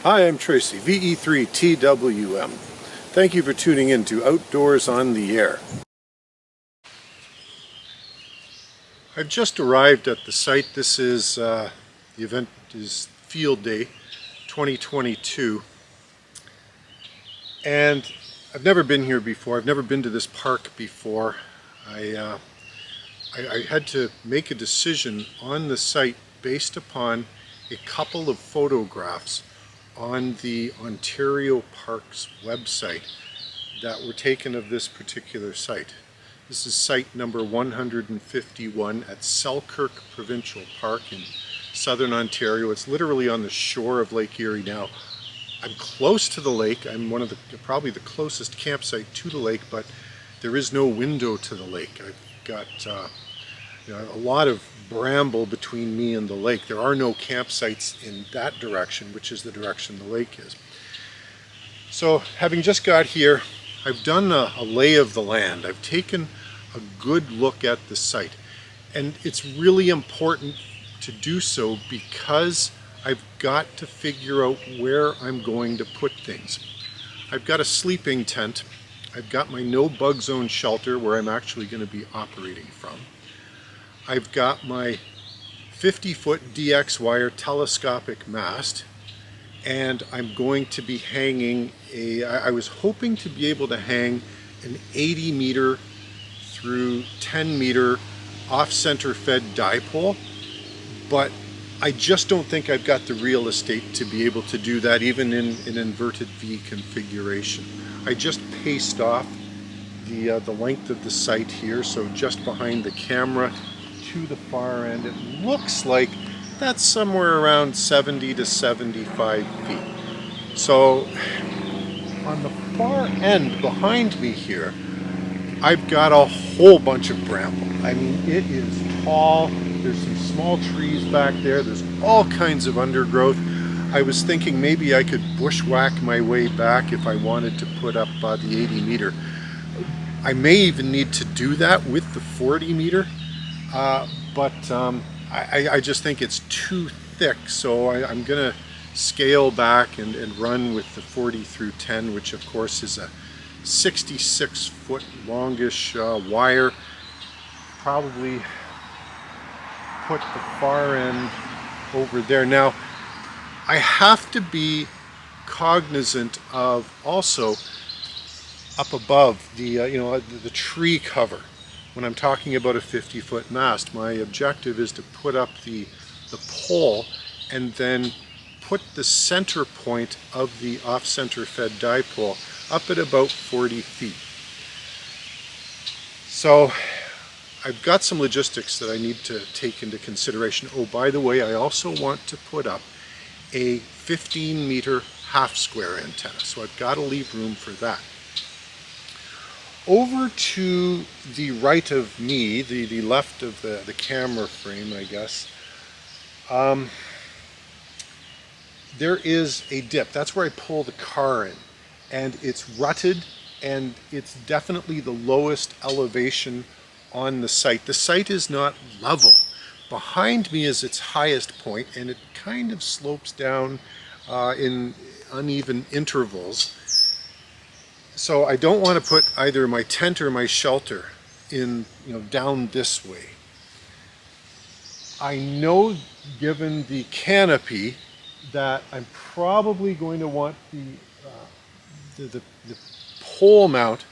Hi, I'm Tracy, VE3TWM. Thank you for tuning in to Outdoors on the Air. I've just arrived at the site. This is, the event is Field Day 2022. And I've never been here before. I've never been to this park before. I had to make a decision on the site based upon a couple of photographs on the Ontario Parks website that were taken of this particular site. This is site number 151 at Selkirk Provincial Park in southern Ontario. It's literally on the shore of Lake Erie now. I'm close to the lake. I'm one of probably the closest campsite to the lake, but there is no window to the lake. I've got a lot of bramble between me and the lake. There are no campsites in that direction, which is the direction the lake is. So having just got here, I've done a lay of the land. I've taken a good look at the site, and it's really important to do so because I've got to figure out where I'm going to put things. I've got a sleeping tent. I've got my no bug zone shelter where I'm actually going to be operating from. I've got my 50-foot DX wire telescopic mast, and I'm going to be hanging I was hoping to be able to hang an 80 meter through 10 meter off-center fed dipole, but I just don't think I've got the real estate to be able to do that even in an inverted V configuration. I just paced off the length of the site here, so just behind the camera to the far end, it looks like that's somewhere around 70 to 75 feet. So on the far end behind me here, I've got a whole bunch of bramble. I mean, it is tall. There's some small trees back there. There's all kinds of undergrowth. I was thinking maybe I could bushwhack my way back if I wanted to put up the 80 meter. I may even need to do that with the 40 meter. But I just think it's too thick, so I'm going to scale back and run with the 40 through 10, which of course is a 66-foot longish wire. Probably put the far end over there. Now, I have to be cognizant of also up above the tree cover. When I'm talking about a 50-foot mast, my objective is to put up the pole and then put the center point of the off-center fed dipole up at about 40 feet. So I've got some logistics that I need to take into consideration. Oh, by the way, I also want to put up a 15-meter half-square antenna, so I've got to leave room for that. Over to the right of me, the left of the camera frame, I guess, there is a dip. That's where I pull the car in, and it's rutted, and it's definitely the lowest elevation on the site. The site is not level. Behind me is its highest point, and it kind of slopes down in uneven intervals. So I don't want to put either my tent or my shelter in, down this way. I know, given the canopy, that I'm probably going to want the pole mount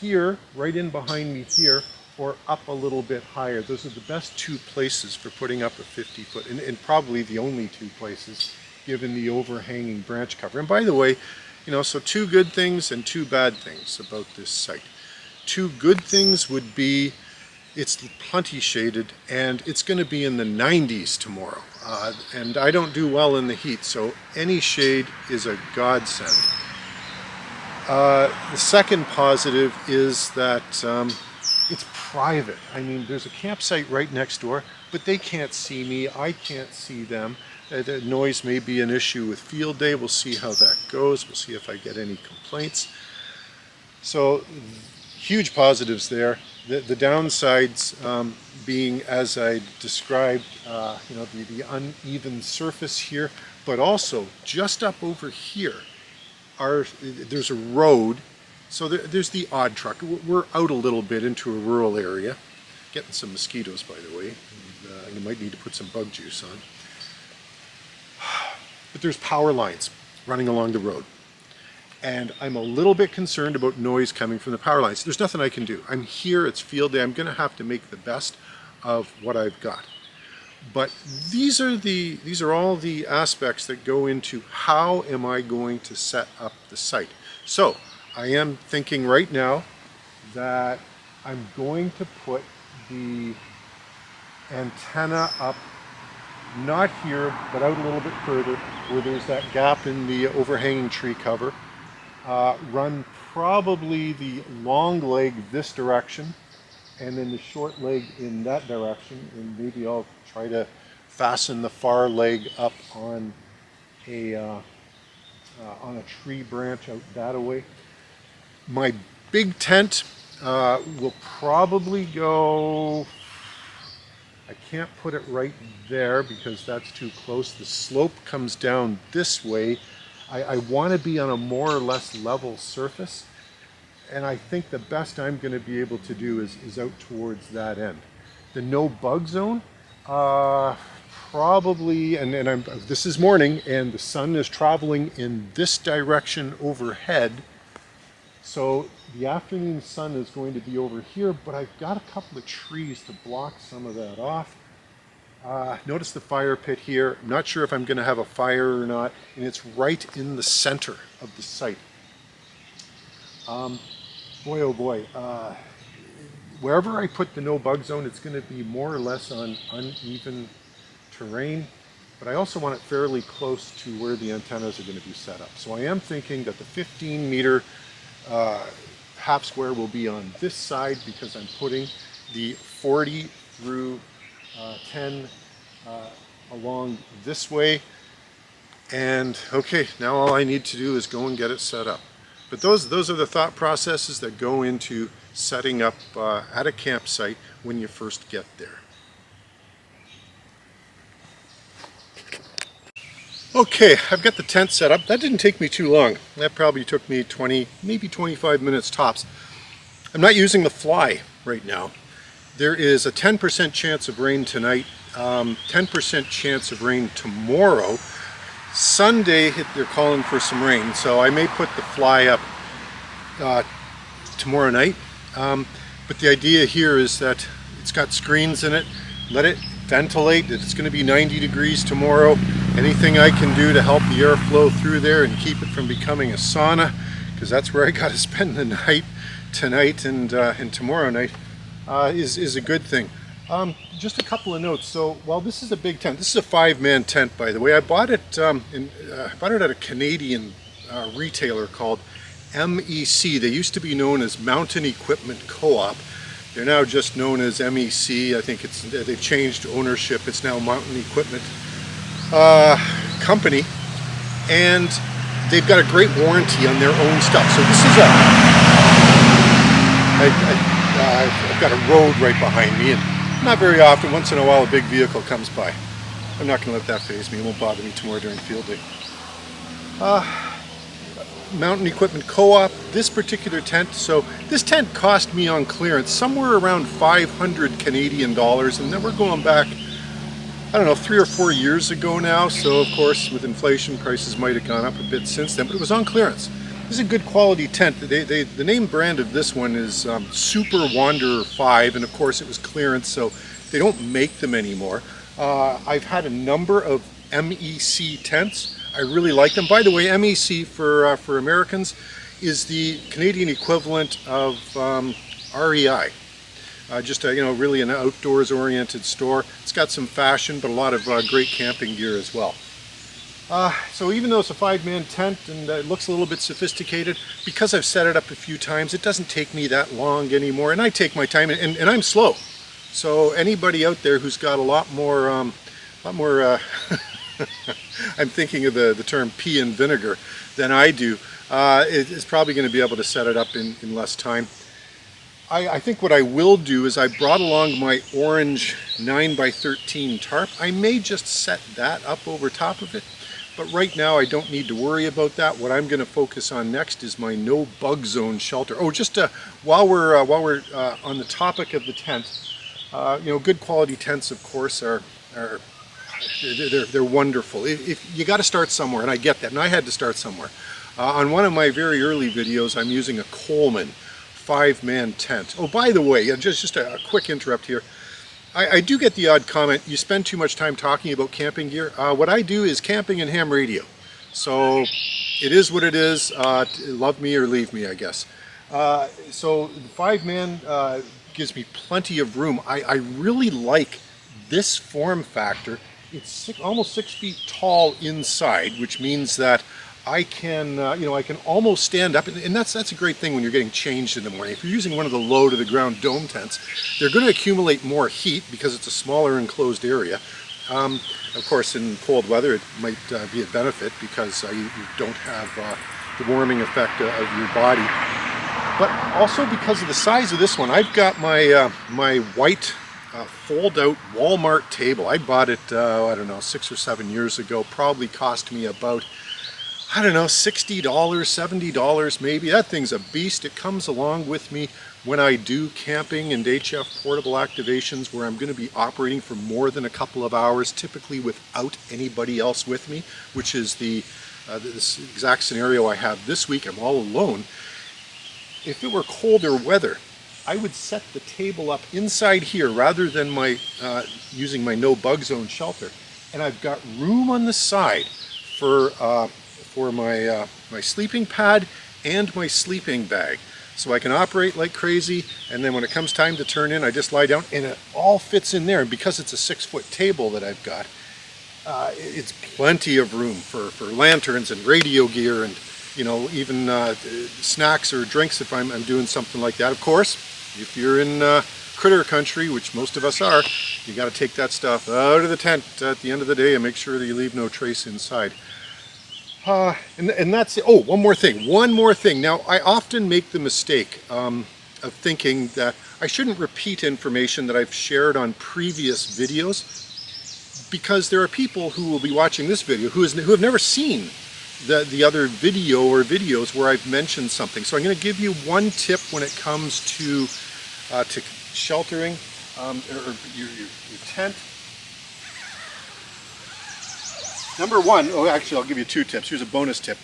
here, right in behind me here, or up a little bit higher. Those are the best two places for putting up a 50-foot, and probably the only two places, given the overhanging branch cover. And by the way, so two good things and two bad things about this site. Two good things would be it's plenty shaded, and it's going to be in the 90s tomorrow. And I don't do well in the heat, so any shade is a godsend. The second positive is that it's private. I mean, there's a campsite right next door, but they can't see me, I can't see them. The noise may be an issue with Field Day. We'll see how that goes. We'll see if I get any complaints. So huge positives there. The downsides being, as I described, the uneven surface here, but also just up over here there's a road. So there's the odd truck. We're out a little bit into a rural area. Getting some mosquitoes, by the way. And, you might need to put some bug juice on. But there's power lines running along the road. And I'm a little bit concerned about noise coming from the power lines. There's nothing I can do. I'm here, it's field day. I'm going to have to make the best of what I've got. But these are all the aspects that go into how am I going to set up the site. So I am thinking right now that I'm going to put the antenna up, not here, but out a little bit further where there's that gap in the overhanging tree cover. Run probably the long leg this direction and then the short leg in that direction, and maybe I'll try to fasten the far leg up on a tree branch out that way. My big tent will probably go, I can't put it right there because that's too close. The slope comes down this way. I want to be on a more or less level surface, and I think the best I'm going to be able to do is out towards that end. The no bug zone, probably, and this is morning and the sun is traveling in this direction overhead, so the afternoon sun is going to be over here, but I've got a couple of trees to block some of that off. Notice the fire pit here. I'm not sure if I'm going to have a fire or not, and it's right in the center of the site. Boy, oh boy, wherever I put the no bug zone, it's going to be more or less on uneven terrain, but I also want it fairly close to where the antennas are going to be set up. So I am thinking that the 15-meter half square will be on this side because I'm putting the 40 through 10 along this way. And okay, now all I need to do is go and get it set up. But those are the thought processes that go into setting up at a campsite when you first get there. Okay, I've got the tent set up. That didn't take me too long. That probably took me 20, maybe 25 minutes tops. I'm not using the fly right now. There is a 10% chance of rain tonight, 10% chance of rain tomorrow. Sunday, they're calling for some rain, so I may put the fly up tomorrow night. But the idea here is that it's got screens in it. Let it ventilate. It's going to be 90 degrees tomorrow. Anything I can do to help the air flow through there and keep it from becoming a sauna, because that's where I got to spend the night tonight and tomorrow night, is a good thing. Just a couple of notes. So while this is a big tent, this is a 5-man tent, by the way. I bought it at a Canadian retailer called MEC. They used to be known as Mountain Equipment Co-op. They're now just known as MEC. I think they've changed ownership. It's now Mountain Equipment Company, and they've got a great warranty on their own stuff. So this is I've got a road right behind me, and not very often, once in a while, a big vehicle comes by. I'm not going to let that faze me. It won't bother me tomorrow during field day. Mountain Equipment Co-op, this particular tent. So this tent cost me on clearance somewhere around 500 Canadian dollars, and then we're going back, I don't know, 3 or 4 years ago now. So of course, with inflation, prices might have gone up a bit since then, but it was on clearance. This is a good quality tent. The name brand of this one is Super Wanderer 5, and of course it was clearance, so they don't make them anymore. I've had a number of MEC tents. I really like them. By the way, MEC for Americans is the Canadian equivalent of REI. Just really an outdoors-oriented store. It's got some fashion, but a lot of great camping gear as well. So even though it's a 5-man tent and it looks a little bit sophisticated, because I've set it up a few times, it doesn't take me that long anymore, and I take my time, and I'm slow. So anybody out there who's got a lot more I'm thinking of the term pea and vinegar than I do, is probably going to be able to set it up in less time. I think what I will do is I brought along my orange 9x13 tarp. I may just set that up over top of it, but right now I don't need to worry about that. What I'm going to focus on next is my no bug zone shelter. Oh, just while we're on the topic of the tent, you know, good quality tents, of course, are they're wonderful. If you got to start somewhere, and I get that, and I had to start somewhere. On one of my very early videos, I'm using a Coleman 5-man tent. Oh, by the way, just a quick interrupt here. I do get the odd comment, you spend too much time talking about camping gear. What I do is camping and ham radio. So it is what it is. Love me or leave me, I guess. So the 5-man gives me plenty of room. I really like this form factor. It's almost 6 feet tall inside, which means that I can, you know, I can almost stand up, and that's a great thing when you're getting changed in the morning. If you're using one of the low to the ground dome tents, they're going to accumulate more heat because it's a smaller enclosed area. Of course, in cold weather, it might be a benefit because you don't have the warming effect of your body. But also because of the size of this one, I've got my my white fold-out Walmart table. I bought it, I don't know, 6 or 7 years ago. Probably cost me about, I don't know, $60, $70 maybe. That thing's a beast. It comes along with me when I do camping and HF portable activations where I'm going to be operating for more than a couple of hours, typically without anybody else with me, which is this exact scenario I have this week. I'm all alone. If it were colder weather, I would set the table up inside here rather than my using my no bug zone shelter, and I've got room on the side for my my sleeping pad and my sleeping bag, so I can operate like crazy. And then when it comes time to turn in, I just lie down, and it all fits in there. And because it's a 6-foot table that I've got, it's plenty of room for lanterns and radio gear, and you know, even snacks or drinks if I'm doing something like that. Of course, if you're in critter country, which most of us are, you got to take that stuff out of the tent at the end of the day and make sure that you leave no trace inside. And that's it. Oh, one more thing. Now, I often make the mistake of thinking that I shouldn't repeat information that I've shared on previous videos, because there are people who will be watching this video who have never seen the other video or videos where I've mentioned something. So I'm going to give you one tip when it comes to sheltering or your tent. Number one, oh, actually I'll give you 2 tips. Here's a bonus tip.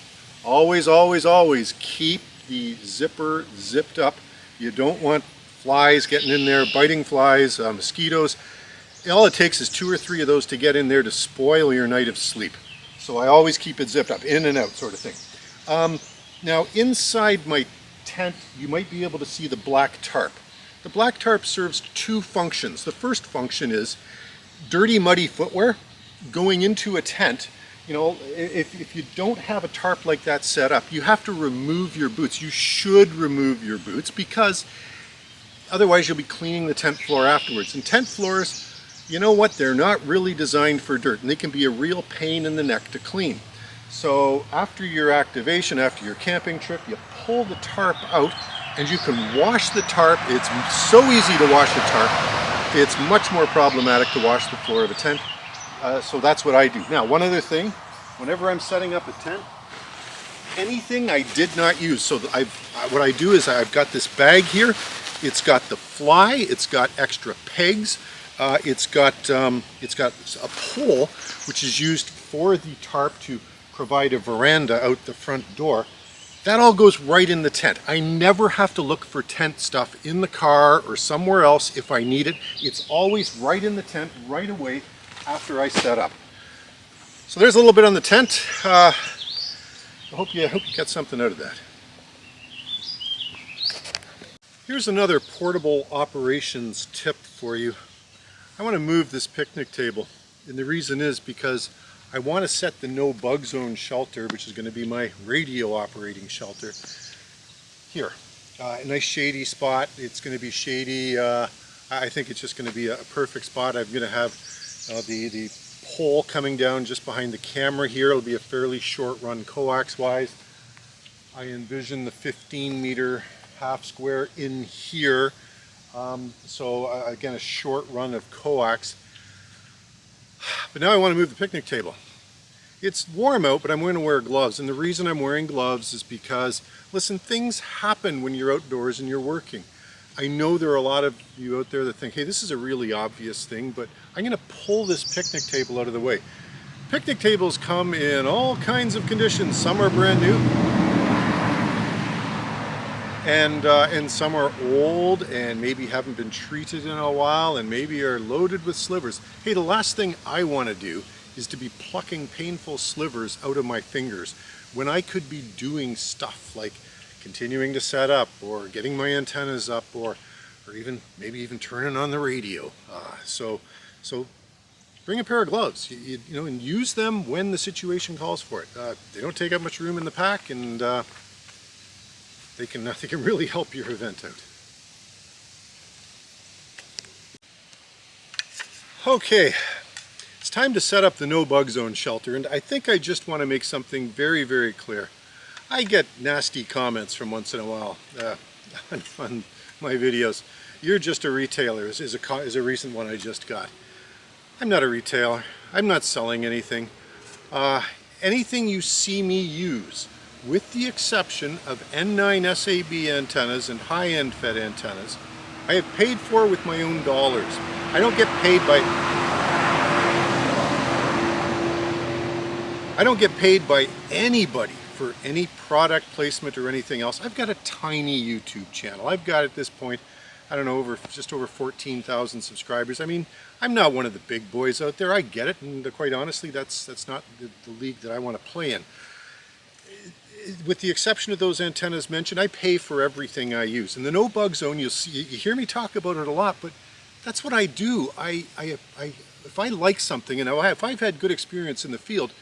Always, always, always keep the zipper zipped up. You don't want flies getting in there, biting flies, mosquitoes. All it takes is 2 or 3 of those to get in there to spoil your night of sleep. So I always keep it zipped up, in and out sort of thing. Now inside my tent, you might be able to see the black tarp. The black tarp serves 2 functions. The first function is dirty, muddy footwear going into a tent. You know, if you don't have a tarp like that set up, you have to remove your boots. You should remove your boots, because otherwise you'll be cleaning the tent floor afterwards. And tent floors, you know what, they're not really designed for dirt, and they can be a real pain in the neck to clean. So after your activation, after your camping trip, you pull the tarp out and you can wash the tarp. It's so easy to wash a tarp. It's much more problematic to wash the floor of a tent. So that's what I do. Now, one other thing, whenever I'm setting up a tent, anything I did not use, so what I do is I've got this bag here. It's got the fly, it's got extra pegs, it's got a pole which is used for the tarp to provide a veranda out the front door. That all goes right in the tent. I never have to look for tent stuff in the car or somewhere else if I need it. It's always right in the tent right away after I set up. So there's a little bit on the tent. I hope you get something out of that. Here's another portable operations tip for you. I want to move this picnic table, and the reason is because I want to set the no bug zone shelter, which is going to be my radio operating shelter, here. A nice shady spot. It's going to be shady. I think it's just going to be a perfect spot. I'm going to have the pole coming down just behind the camera here. It'll be a fairly short run coax wise. I envision the 15-meter half square in here. So again, a short run of coax. But now I want to move the picnic table. It's warm out, but I'm going to wear gloves. And the reason I'm wearing gloves is because, listen, things happen when you're outdoors and you're working. I know there are a lot of you out there that think, hey, this is a really obvious thing, but I'm going to pull this picnic table out of the way. Picnic tables come in all kinds of conditions. Some are brand new, and some are old and maybe haven't been treated in a while and maybe are loaded with slivers. Hey, the last thing I want to do is to be plucking painful slivers out of my fingers when I could be doing stuff like continuing to set up or getting my antennas up or even maybe even turning on the radio. So bring a pair of gloves, you know, and use them when the situation calls for it. They don't take up much room in the pack, and they can really help your event out. Okay. It's time to set up the no bug zone shelter, and I think I just want to make something very, very clear. I get nasty comments from once in a while on my videos. You're just a retailer is a recent one I just got. I'm not a retailer. I'm not selling anything. Anything you see me use, with the exception of N9 SAB antennas and high-end fed antennas, I have paid for with my own dollars. I don't get paid by anybody for any product placement or anything else. I've got a tiny YouTube channel. I've got at this point, I don't know, just over 14,000 subscribers. I mean, I'm not one of the big boys out there. I get it, and quite honestly, that's not the league that I want to play in. With the exception of those antennas mentioned, I pay for everything I use. In the no bug zone, you hear me talk about it a lot, but that's what I do. If I like something and if I've had good experience in the field,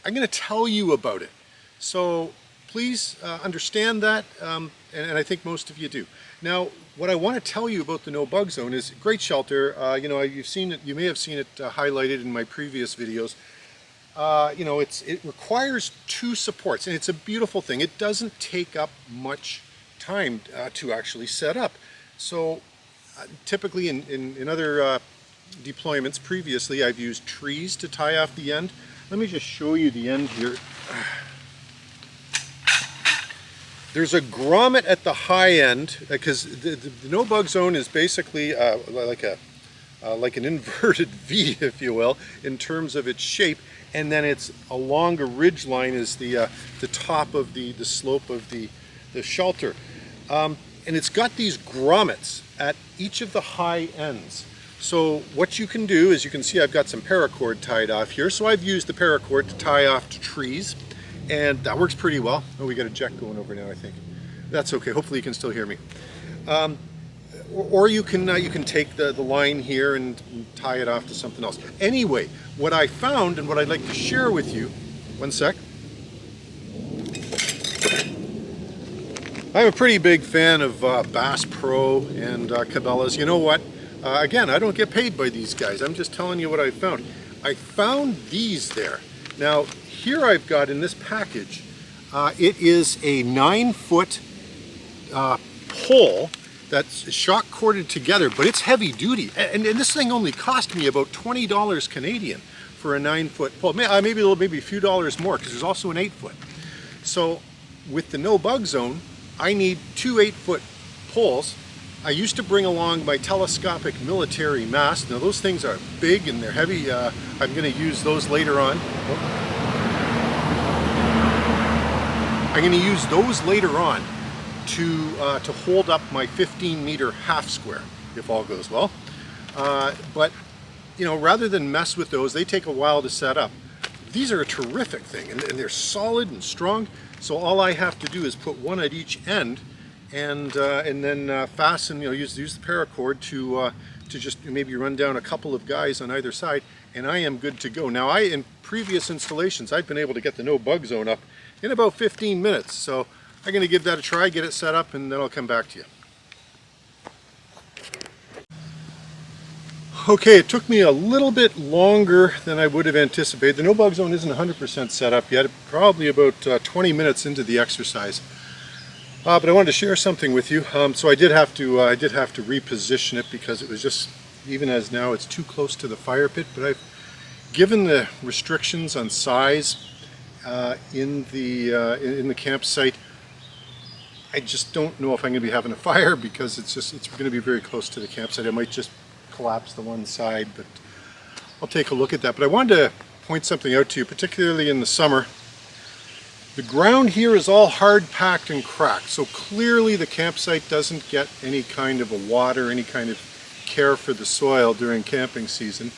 I'm going to tell you about it. So please understand that, and I think most of you do. Now, what I want to tell you about the no bug zone is great shelter. You know, you've seen it. You may have seen it highlighted in my previous videos. You know, it requires two supports, and it's a beautiful thing. It doesn't take up much time to actually set up. So typically in other deployments previously, I've used trees to tie off the end. Let me just show you the end here. There's a grommet at the high end, because the no bug zone is basically like an inverted V, if you will, in terms of its shape, and then it's along a ridge line is the top of the slope of the shelter, and it's got these grommets at each of the high ends. So what you can do is, you can see I've got some paracord tied off here. So I've used the paracord to tie off to trees, and that works pretty well. Oh, we got a jet going over now, I think. That's okay. Hopefully you can still hear me. Or you can take the line here and tie it off to something else. Anyway, what I found and what I'd like to share with you, one sec. I'm a pretty big fan of Bass Pro and Cabela's. You know what? Again, I don't get paid by these guys. I'm just telling you what I found. I found these there. Now, here I've got in this package, it is a 9-foot pole that's shock corded together, but it's heavy duty. And this thing only cost me about $20 Canadian for a 9-foot pole. Maybe a few dollars more, because there's also an 8-foot. So with the no bug zone, I need two 8-foot poles. I used to bring along my telescopic military mast. Now those things are big and they're heavy. I'm going to use those later on. I'm going to use those later on to hold up my 15-meter half square, if all goes well. But you know, rather than mess with those, they take a while to set up. These are a terrific thing, and they're solid and strong. So all I have to do is put one at each end, and then fasten. You know, use the paracord to just maybe run down a couple of guys on either side, and I am good to go. Now, in previous installations, I've been able to get the no bug zone up in about 15 minutes. So I'm going to give that a try, get it set up, and then I'll come back to you. Okay, it took me a little bit longer than I would have anticipated. The no bug zone isn't 100% set up yet, probably about 20 minutes into the exercise. But I wanted to share something with you. So I did have to reposition it because it was just, even as now, it's too close to the fire pit. But given the restrictions on size in the campsite, I just don't know if I'm going to be having a fire because it's going to be very close to the campsite. I might just collapse the one side, but I'll take a look at that. But I wanted to point something out to you, particularly in the summer. The ground here is all hard packed and cracked, so clearly the campsite doesn't get any kind of a water, any kind of care for the soil during camping season,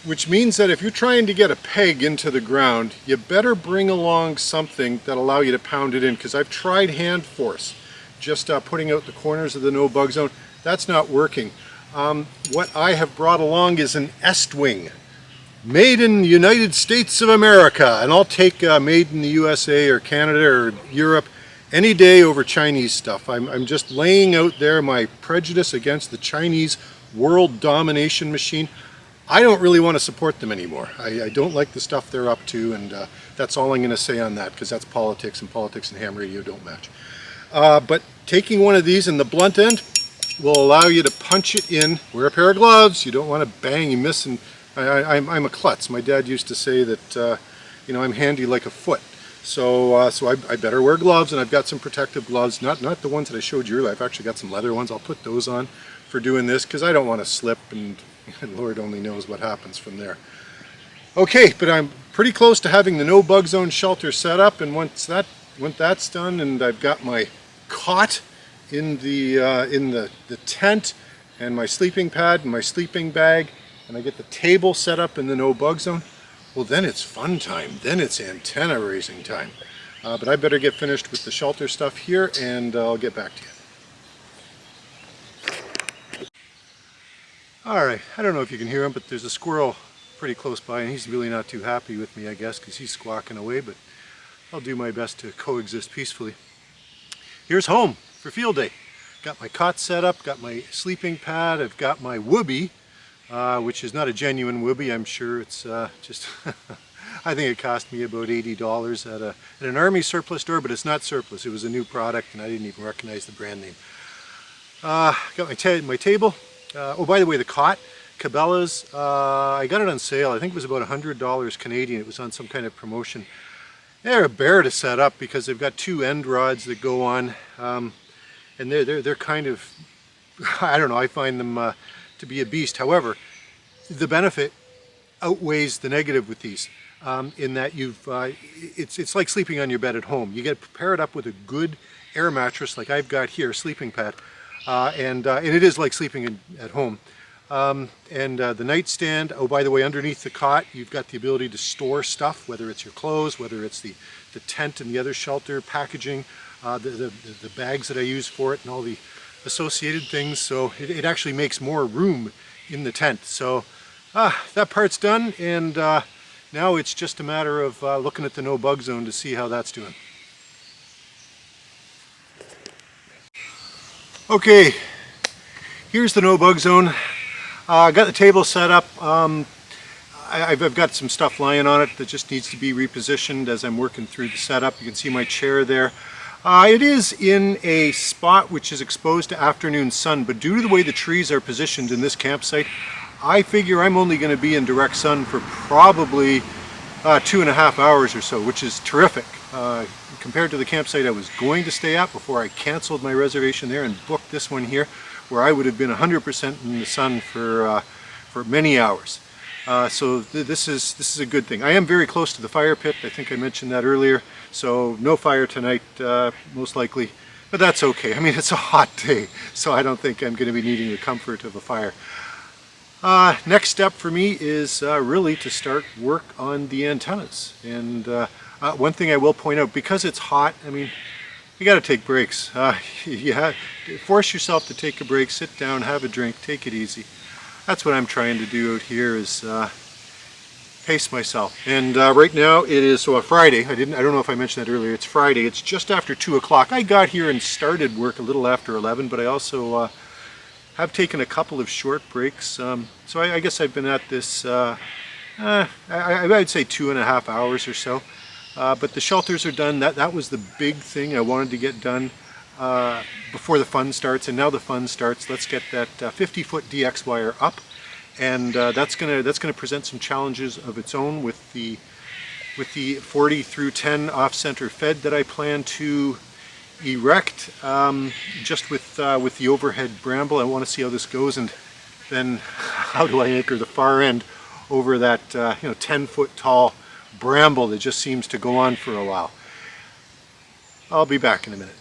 which means that if you're trying to get a peg into the ground, you better bring along something that'll allow you to pound it in, because I've tried hand force, just putting out the corners of the no bug zone. That's not working. What I have brought along is an Estwing, made in the United States of America, and I'll take made in the USA or Canada or Europe any day over Chinese stuff. I'm just laying out there my prejudice against the Chinese world domination machine. I don't really want to support them anymore. I don't like the stuff they're up to, and that's all I'm going to say on that, because that's politics, and politics and ham radio don't match. But taking one of these in the blunt end will allow you to punch it in. Wear a pair of gloves. You don't want to bang, you miss, and I'm a klutz. My dad used to say that you know, I'm handy like a foot. So I better wear gloves, and I've got some protective gloves, not the ones that I showed you earlier. I've actually got some leather ones. I'll put those on for doing this, because I don't want to slip, and Lord only knows what happens from there. Okay, but I'm pretty close to having the no bug zone shelter set up, and once that's done, and I've got my cot in the tent, and my sleeping pad and my sleeping bag, and I get the table set up in the no bug zone, well, then it's fun time. Then it's antenna raising time. But I better get finished with the shelter stuff here, and I'll get back to you. Alright, I don't know if you can hear him, but there's a squirrel pretty close by, and he's really not too happy with me, I guess, because he's squawking away, but I'll do my best to coexist peacefully. Here's home for field day. Got my cot set up, got my sleeping pad, I've got my whoopee, which is not a genuine whoopee. I'm sure it's just, I think it cost me about $80 at an army surplus store, but it's not surplus. It was a new product, and I didn't even recognize the brand name. Got my table. Oh, by the way, the cot, Cabela's, I got it on sale. I think it was about $100 Canadian. It was on some kind of promotion. They're a bear to set up because they've got two end rods that go on, and they're kind of, I don't know, I find them to be a beast. However, the benefit outweighs the negative with these, in that it's like sleeping on your bed at home. You get paired up with a good air mattress like I've got here, sleeping pad. And it is like sleeping at home. The nightstand, oh, by the way, underneath the cot, you've got the ability to store stuff, whether it's your clothes, whether it's the tent and the other shelter, packaging, the bags that I use for it, and all the associated things. So it actually makes more room in the tent. So that part's done, and now it's just a matter of looking at the no bug zone to see how that's doing. Okay, here's the no bug zone. I got the table set up. I've got some stuff lying on it that just needs to be repositioned as I'm working through the setup. You can see my chair there. It is in a spot which is exposed to afternoon sun, but due to the way the trees are positioned in this campsite, I figure I'm only going to be in direct sun for probably 2.5 hours or so, which is terrific. Compared to the campsite I was going to stay at before I canceled my reservation there and booked this one here, where I would have been 100% in the sun for many hours. So this is a good thing. I am very close to the fire pit. I think I mentioned that earlier. So no fire tonight, most likely, but that's okay. I mean, it's a hot day, so I don't think I'm going to be needing the comfort of a fire. Next step for me is really to start work on the antennas. And one thing I will point out, because it's hot, I mean, you got to take breaks. You force yourself to take a break, sit down, have a drink, take it easy. That's what I'm trying to do out here, is pace myself. And right now it is Friday. I don't know if I mentioned that earlier. It's Friday. It's just after 2 o'clock. I got here and started work a little after 11, but I also have taken a couple of short breaks. So I guess I've been at this, I'd say 2.5 hours or so. But the shelters are done. That was the big thing I wanted to get done. before the fun starts, and now the fun starts. Let's get that 50-foot DX wire up, and that's gonna present some challenges of its own with the 40 through 10 off-center fed that I plan to erect, just with the overhead bramble. I want to see how this goes, and then how do I anchor the far end over that 10-foot tall bramble that just seems to go on for a while. I'll be back in a minute.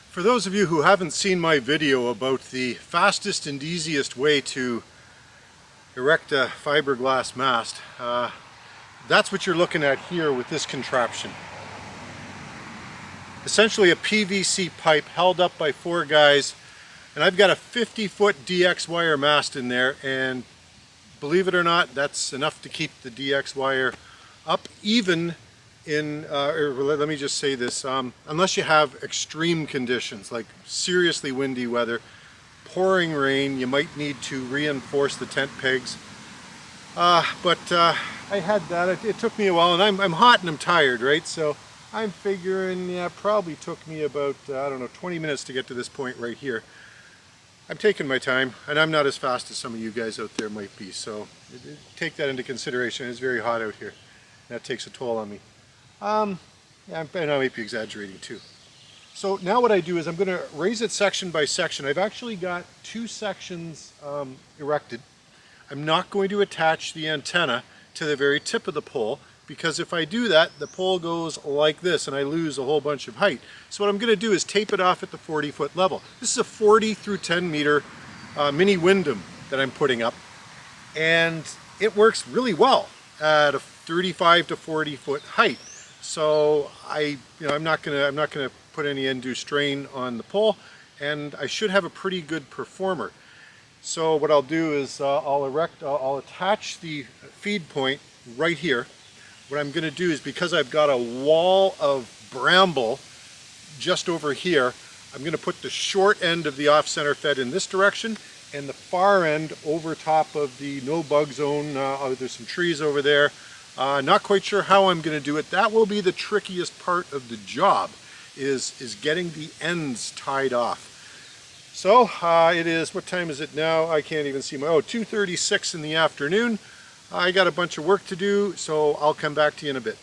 For those of you who haven't seen my video about the fastest and easiest way to erect a fiberglass mast, that's what you're looking at here with this contraption. Essentially a PVC pipe held up by 4 guys, and I've got a 50-foot DX wire mast in there, and believe it or not, that's enough to keep the DX wire up, even in, let me just say this, unless you have extreme conditions like seriously windy weather, pouring rain, you might need to reinforce the tent pegs. But I had that. It took me a while, and I'm hot and I'm tired, right? So I'm figuring, yeah, it probably took me about, I don't know, 20 minutes to get to this point right here. I'm taking my time, and I'm not as fast as some of you guys out there might be, so take that into consideration. It's very hot out here. That takes a toll on me. Yeah, I might be exaggerating too. So now what I do is I'm going to raise it section by section. I've actually got 2 sections erected. I'm not going to attach the antenna to the very tip of the pole, because if I do that, the pole goes like this and I lose a whole bunch of height. So what I'm going to do is tape it off at the 40-foot level. This is a 40 through 10 meter mini windom that I'm putting up, and it works really well at a 35 to 40 foot height. So I'm not gonna put any undue strain on the pole, and I should have a pretty good performer. So what I'll do is I'll attach the feed point right here. What I'm going to do is, because I've got a wall of bramble just over here, I'm going to put the short end of the off-center fed in this direction and the far end over top of the no bug zone. There's some trees over there. Not quite sure how I'm going to do it. That will be the trickiest part of the job, is getting the ends tied off. So it is, what time is it now? I can't even see my, 2:36 in the afternoon. I got a bunch of work to do, so I'll come back to you in a bit.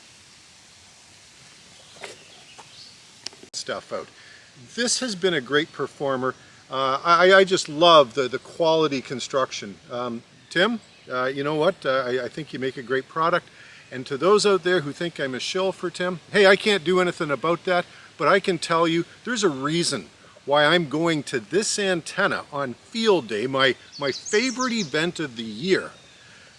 Stuff out. This has been a great performer. I just love the quality construction. Tim, you know what? I think you make a great product. And to those out there who think I'm a shill for Tim, hey, I can't do anything about that, but I can tell you there's a reason why I'm going to this antenna on field day, my favorite event of the year.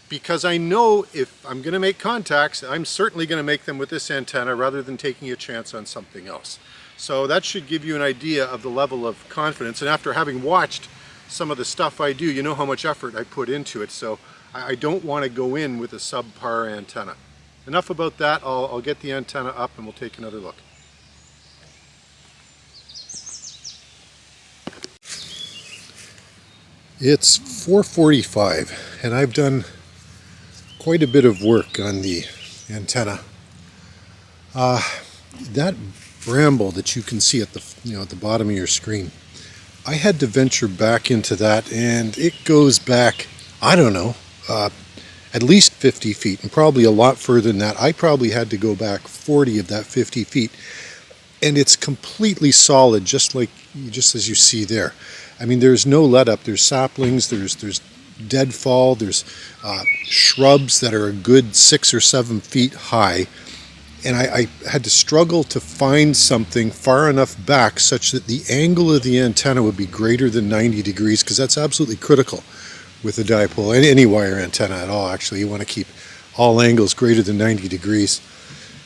Because I know if I'm going to make contacts, I'm certainly going to make them with this antenna rather than taking a chance on something else. So that should give you an idea of the level of confidence. And after having watched some of the stuff I do, you know how much effort I put into it. So I don't want to go in with a subpar antenna. Enough about that. I'll get the antenna up and we'll take another look. It's 4:45 and I've done quite a bit of work on the antenna. That bramble that you can see at the at the bottom of your screen, I had to venture back into that, and it goes back, I don't know, at least 50 feet, and probably a lot further than that. I probably had to go back 40 of that 50 feet, and it's completely solid, just as you see there. I mean, there's no let up. There's saplings, there's deadfall, there's shrubs that are a good 6 or 7 feet high, and I had to struggle to find something far enough back such that the angle of the antenna would be greater than 90 degrees, because that's absolutely critical with a dipole, any wire antenna at all. Actually, you want to keep all angles greater than 90 degrees.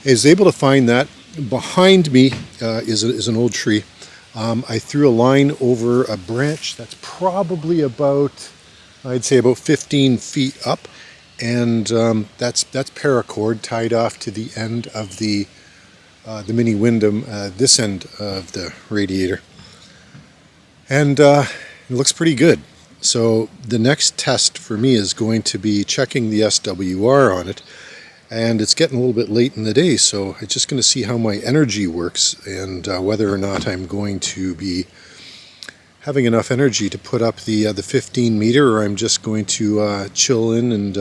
I was able to find that. Behind me is an old tree. I threw a line over a branch that's probably about, I'd say about 15 feet up, and that's paracord tied off to the end of the mini windom, this end of the radiator, and it looks pretty good. So the next test for me is going to be checking the SWR on it, and it's getting a little bit late in the day, so I'm just going to see how my energy works and whether or not I'm going to be having enough energy to put up the 15 meter, or I'm just going to chill in and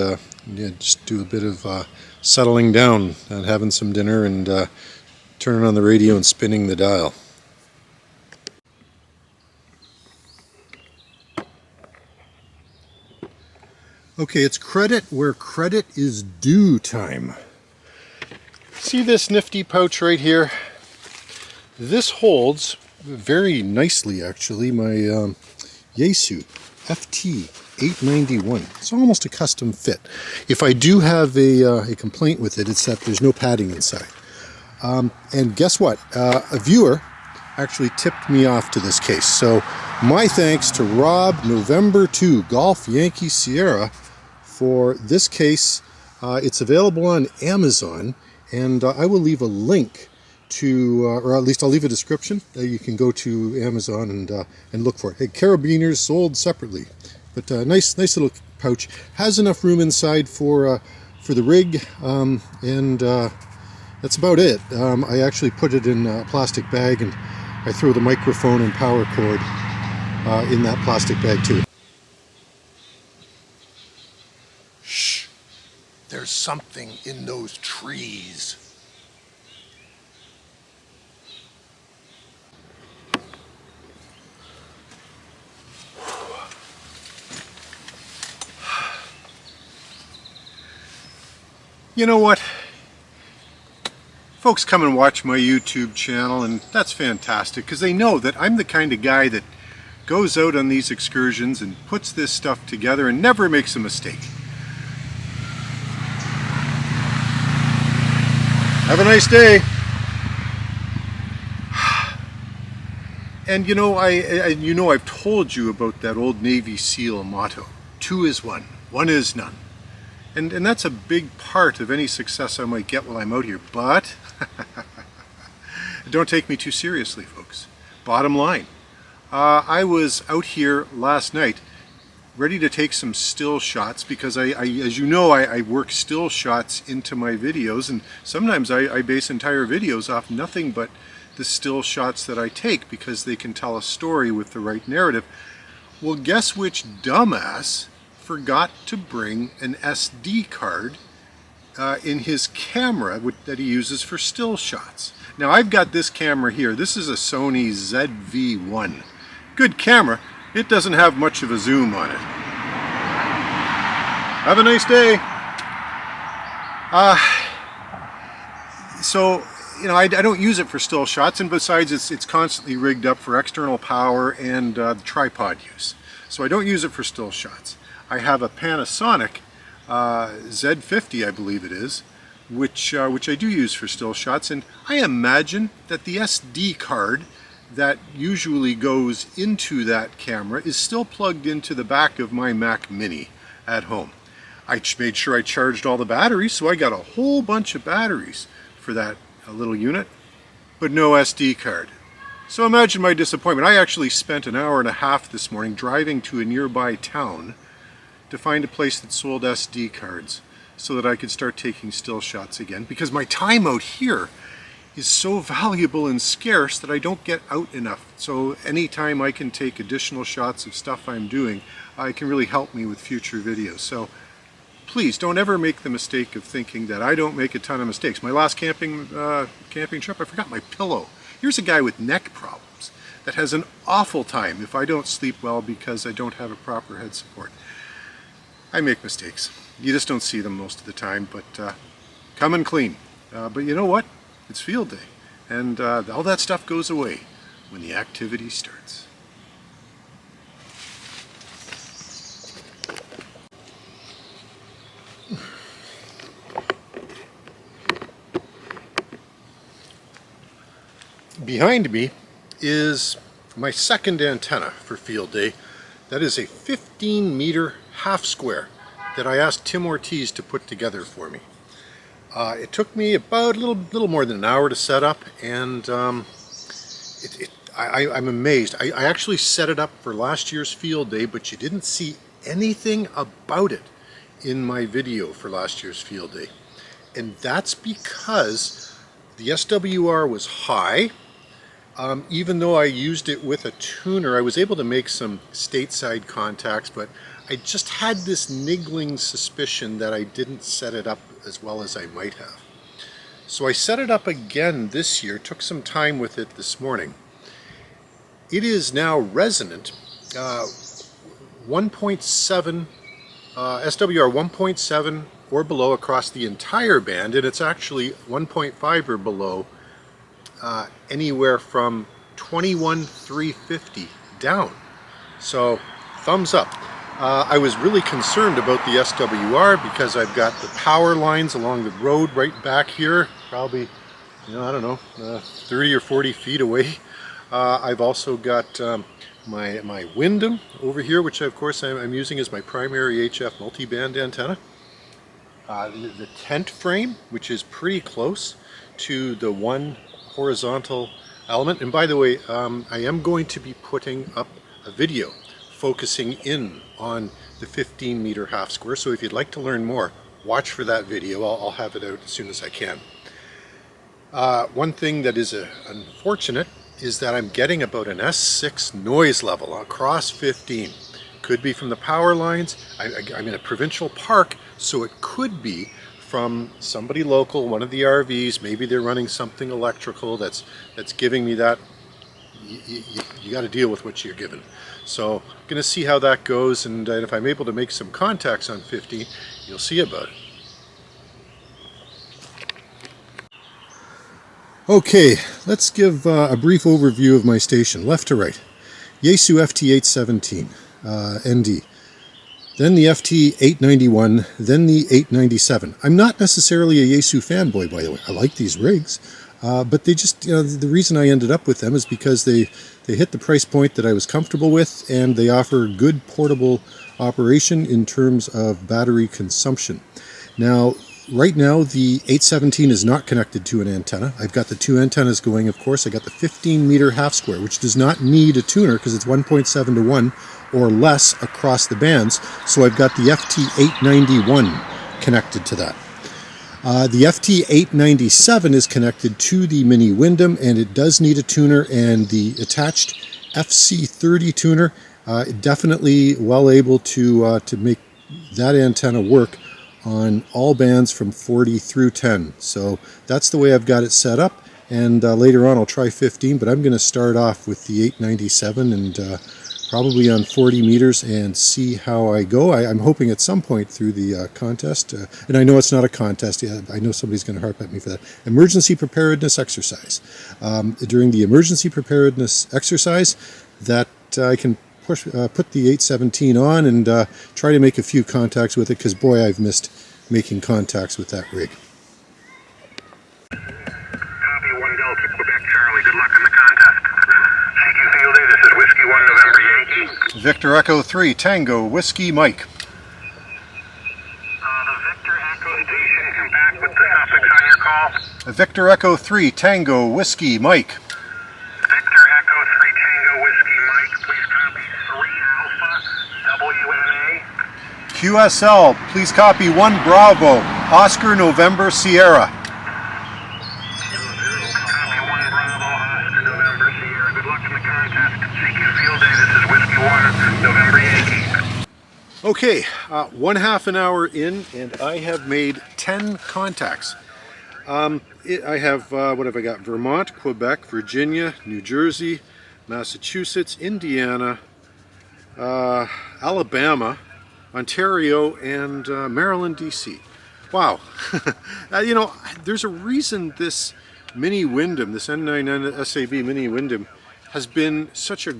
just do a bit of settling down and having some dinner and turning on the radio and spinning the dial. Okay, it's credit where credit is due time. See this nifty pouch right here? This holds very nicely, actually, my Yaesu FT 891. It's almost a custom fit. If I do have a complaint with it, it's that there's no padding inside. And guess what? A viewer actually tipped me off to this case. So my thanks to Rob November 2 Golf Yankee Sierra for this case. It's available on Amazon, and I will leave a link to, or at least I'll leave a description. You can go to Amazon and look for it. Hey, carabiners sold separately, but nice little pouch. Has enough room inside for the rig, and that's about it. I actually put it in a plastic bag, and I throw the microphone and power cord in that plastic bag too. Shh! There's something in those trees. You know what? Folks come and watch my YouTube channel, and that's fantastic because they know that I'm the kind of guy that goes out on these excursions and puts this stuff together and never makes a mistake. Have a nice day. And you know, I've told you about that old Navy SEAL motto: 2 is 1, 1 is none. And that's a big part of any success I might get while I'm out here. But don't take me too seriously, folks. Bottom line, I was out here last night ready to take some still shots because as you know, I work still shots into my videos, and sometimes I base entire videos off nothing but the still shots that I take because they can tell a story with the right narrative. Well, guess which dumbass forgot to bring an SD card in his camera that he uses for still shots. Now I've got this camera here. This is a Sony ZV-1. Good camera. It doesn't have much of a zoom on it. Have a nice day. So, you know, I don't use it for still shots, and besides it's constantly rigged up for external power and the tripod use. So I don't use it for still shots. I have a Panasonic Z50, I believe it is, which I do use for still shots, and I imagine that the SD card that usually goes into that camera is still plugged into the back of my Mac Mini at home. I made sure I charged all the batteries, so I got a whole bunch of batteries for that little unit, but no SD card. So imagine my disappointment. I actually spent an hour and a half this morning driving to a nearby town to find a place that sold SD cards so that I could start taking still shots again, because my time out here is so valuable and scarce that I don't get out enough. So anytime I can take additional shots of stuff I'm doing, it can really help me with future videos. So please don't ever make the mistake of thinking that I don't make a ton of mistakes. My last camping trip, I forgot my pillow. Here's a guy with neck problems that has an awful time if I don't sleep well because I don't have a proper head support. I make mistakes. You just don't see them most of the time, but coming clean. But you know what? It's field day, and all that stuff goes away when the activity starts. Behind me is my second antenna for field day. That is a 15-meter half square that I asked Tim Ortiz to put together for me. It took me about a little more than an hour to set up, and I'm amazed. I actually set it up for last year's field day, but you didn't see anything about it in my video for last year's field day. And that's because the SWR was high. Even though I used it with a tuner, I was able to make some stateside contacts, but I just had this niggling suspicion that I didn't set it up as well as I might have. So I set it up again this year, took some time with it this morning. It is now resonant, 1.7, SWR 1.7 or below across the entire band, and it's actually 1.5 or below anywhere from 21,350 down. So thumbs up. I was really concerned about the SWR because I've got the power lines along the road right back here, probably, I don't know, 30 or 40 feet away. I've also got my Windom over here, which of course I'm using as my primary HF multiband antenna. The tent frame, which is pretty close to the one horizontal element. And by the way, I am going to be putting up a video focusing in on the 15-meter half square. So if you'd like to learn more, watch for that video. I'll have it out as soon as I can. One thing that is unfortunate is that I'm getting about an S6 noise level across 15. Could be from the power lines. I'm in a provincial park, so it could be from somebody local, one of the RVs. Maybe they're running something electrical that's giving me that. You got to deal with what you're given. So I'm going to see how that goes, and if I'm able to make some contacts on 15, you'll see about it. Okay, let's give a brief overview of my station, left to right. Yaesu FT817 ND, then the FT891, then the 897. I'm not necessarily a Yaesu fanboy, by the way. I like these rigs, but they just, the reason I ended up with them is because they hit the price point that I was comfortable with, and they offer good portable operation in terms of battery consumption. Now, right now, the 817 is not connected to an antenna. I've got the two antennas going, of course. I got the 15-meter half square, which does not need a tuner because it's 1.7 to 1 or less across the bands. So I've got the FT891 connected to that. The FT897 is connected to the Mini Windom, and it does need a tuner, and the attached FC30 tuner definitely well able to make that antenna work on all bands from 40 through 10. So that's the way I've got it set up, and later on I'll try 15, but I'm going to start off with the 897 and probably on 40 meters and see how I go. I'm hoping at some point through the contest, and I know it's not a contest, I know somebody's going to harp at me for that, emergency preparedness exercise. During the emergency preparedness exercise, that I can put the 817 on and try to make a few contacts with it, because boy, I've missed making contacts with that rig. Copy 1 Delta, Quebec Charlie. Good luck in the contest. CQ Field Day, this is Whiskey 1 November Yankee. Victor Echo 3 Tango Whiskey Mike. The Victor Echo station, come back with the suffix on your call. Victor Echo 3 Tango Whiskey Mike. Victor Echo 3 Tango Whiskey Mike, please copy 3 Alpha WNA. QSL, please copy 1 Bravo Oscar November Sierra. Copy 1 Bravo Oscar November Sierra. Good luck in the contest. CQ Field Day, this is Whiskey 1 November Yankee. Okay, 1/2 an hour in, and I have made 10 contacts. I have, what have I got? Vermont, Quebec, Virginia, New Jersey, Massachusetts, Indiana, Alabama, Ontario, and Maryland, DC. Wow. There's a reason this Mini Windom, this N9 SAB Mini Windom, has been such a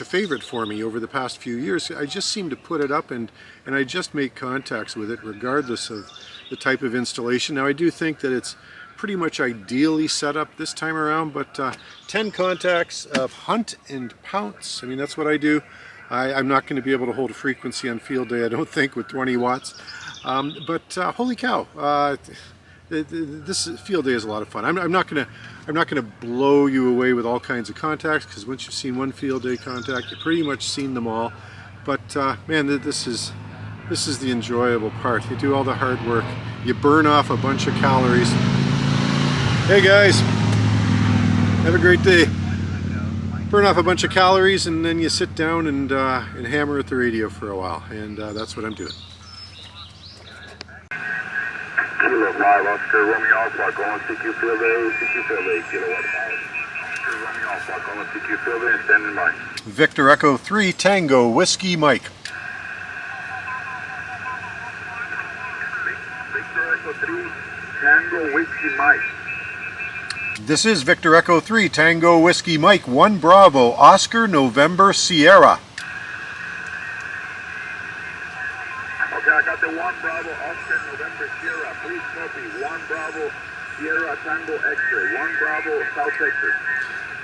favorite for me over the past few years. I just seem to put it up and I just make contacts with it regardless of the type of installation. Now, I do think that it's pretty much ideally set up this time around, but 10 contacts of hunt and pounce. I mean, that's what I do. I'm not going to be able to hold a frequency on field day, I don't think, with 20 watts. But holy cow, this field day is a lot of fun. I'm not gonna blow you away with all kinds of contacts, because once you've seen one field day contact, you've pretty much seen them all. But man, this is the enjoyable part. You do all the hard work, you burn off a bunch of calories. Hey guys, have a great day. Burn off a bunch of calories, and then you sit down and hammer at the radio for a while, and that's what I'm doing. Kilo 5, Oscar Romeo Alpha, going CQ Field A, CQ Field A, Kilo 5. Oscar Romeo Alpha, going CQ Field A, standing by. Victor Echo 3, Tango, Whiskey Mike. Victor Echo 3, Tango, Whiskey Mike. This is Victor Echo 3, Tango, Whiskey Mike, 1 Bravo, Oscar November Sierra. Okay, I got the 1 Bravo, Oscar November Sierra. Please copy 1 Bravo, Sierra Tango X-ray, 1 Bravo, South Texas.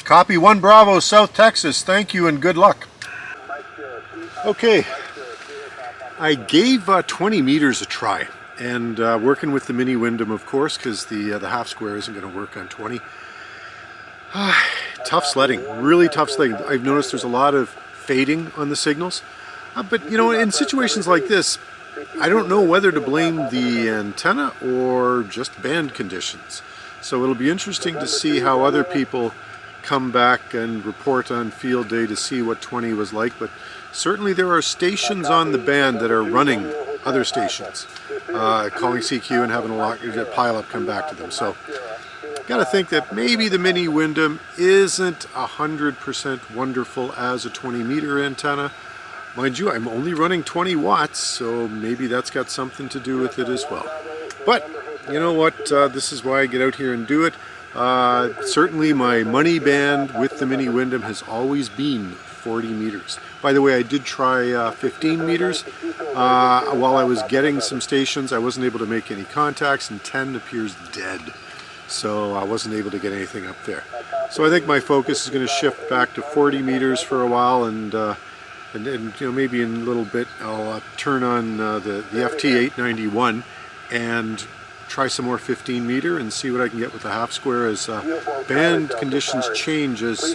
Copy, 1 Bravo, South Texas. Thank you and good luck. Okay, I gave 20 meters a try, and working with the mini Wyndham, of course, because the half square isn't going to work on 20. Tough sledding, really tough sledding. I've noticed there's a lot of fading on the signals, but you know, in situations like this, I don't know whether to blame the antenna or just band conditions. So it'll be interesting to see how other people come back and report on field day to see what 20 was like. But certainly there are stations on the band that are running other stations, calling CQ and having a pile up come back to them. So got to think that maybe the mini Wyndham isn't 100% wonderful as a 20 meter antenna. Mind you, I'm only running 20 watts, so maybe that's got something to do with it as well. But you know what, this is why I get out here and do it. Certainly my money band with the mini Wyndham has always been 40 meters. By the way, I did try 15 meters. While I was getting some stations, I wasn't able to make any contacts, and 10 appears dead. So I wasn't able to get anything up there. So I think my focus is going to shift back to 40 meters for a while, and you know, maybe in a little bit I'll turn on the FT891 and try some more 15 meter and see what I can get with the half square as band conditions change as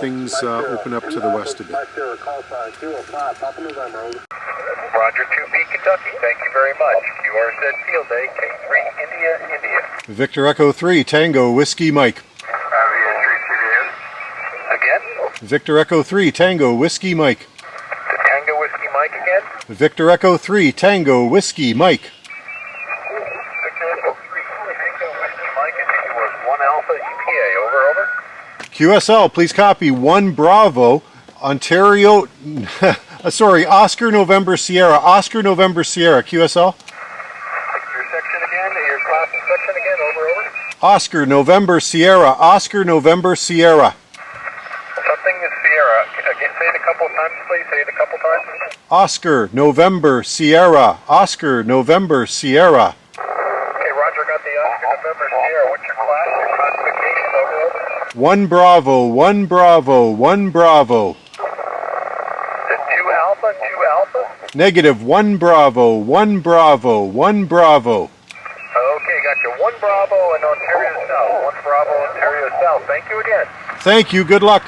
things open up to the west a bit. Roger, 2B Kentucky, thank you very much. QRZ Field Day, K3 India, India. Victor Echo 3, Tango, Whiskey Mike. Again? Victor Echo 3, Tango, Whiskey Mike. The Tango Whiskey Mike again? Victor Echo 3, Tango, Whiskey Mike. Victor Echo 3, Tango Whiskey Mike, I think it was 1 Alpha EPA, over, over. QSL, please copy 1 Bravo, Ontario, sorry, Oscar November Sierra, Oscar November Sierra, QSL. Your section again, your class and section again, over, over. Oscar November Sierra, Oscar November Sierra. Something is Sierra. Again, say it a couple of times, please. Say it a couple times. Oscar November Sierra, Oscar November Sierra. Okay, Roger, got the Oscar November Sierra. What's your class, your classification, over, over? 1 Bravo, 1 Bravo, 1 Bravo. Is it 2 Alpha, 2 Alpha? Negative, 1 Bravo, 1 Bravo, 1 Bravo. Okay, got you. 1 Bravo in Ontario South. 1 Bravo, Ontario South. Thank you again. Thank you, good luck.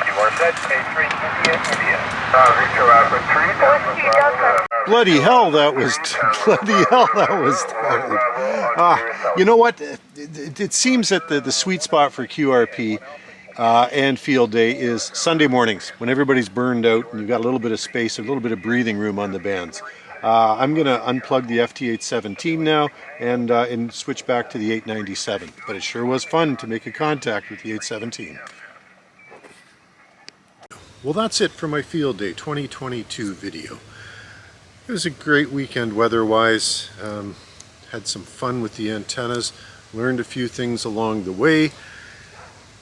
You are set, K3 India, India. Victor Alpha 3. Bloody hell, that was tight. You know what? It seems that the sweet spot for QRP and field day is Sunday mornings when everybody's burned out and you've got a little bit of space, a little bit of breathing room on the bands. I'm going to unplug the FT817 now and switch back to the 897. But it sure was fun to make a contact with the 817. Well, that's it for my Field Day 2022 video. It was a great weekend weather-wise. Had some fun with the antennas, learned a few things along the way,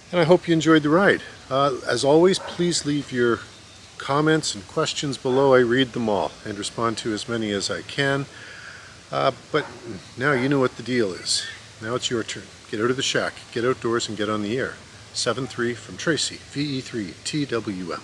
and I hope you enjoyed the ride. As always, please leave your comments and questions below. I read them all and respond to as many as I can. But now you know what the deal is. Now it's your turn. Get out of the shack, get outdoors, and get on the air. 7-3 from Tracy, VE3 TWM.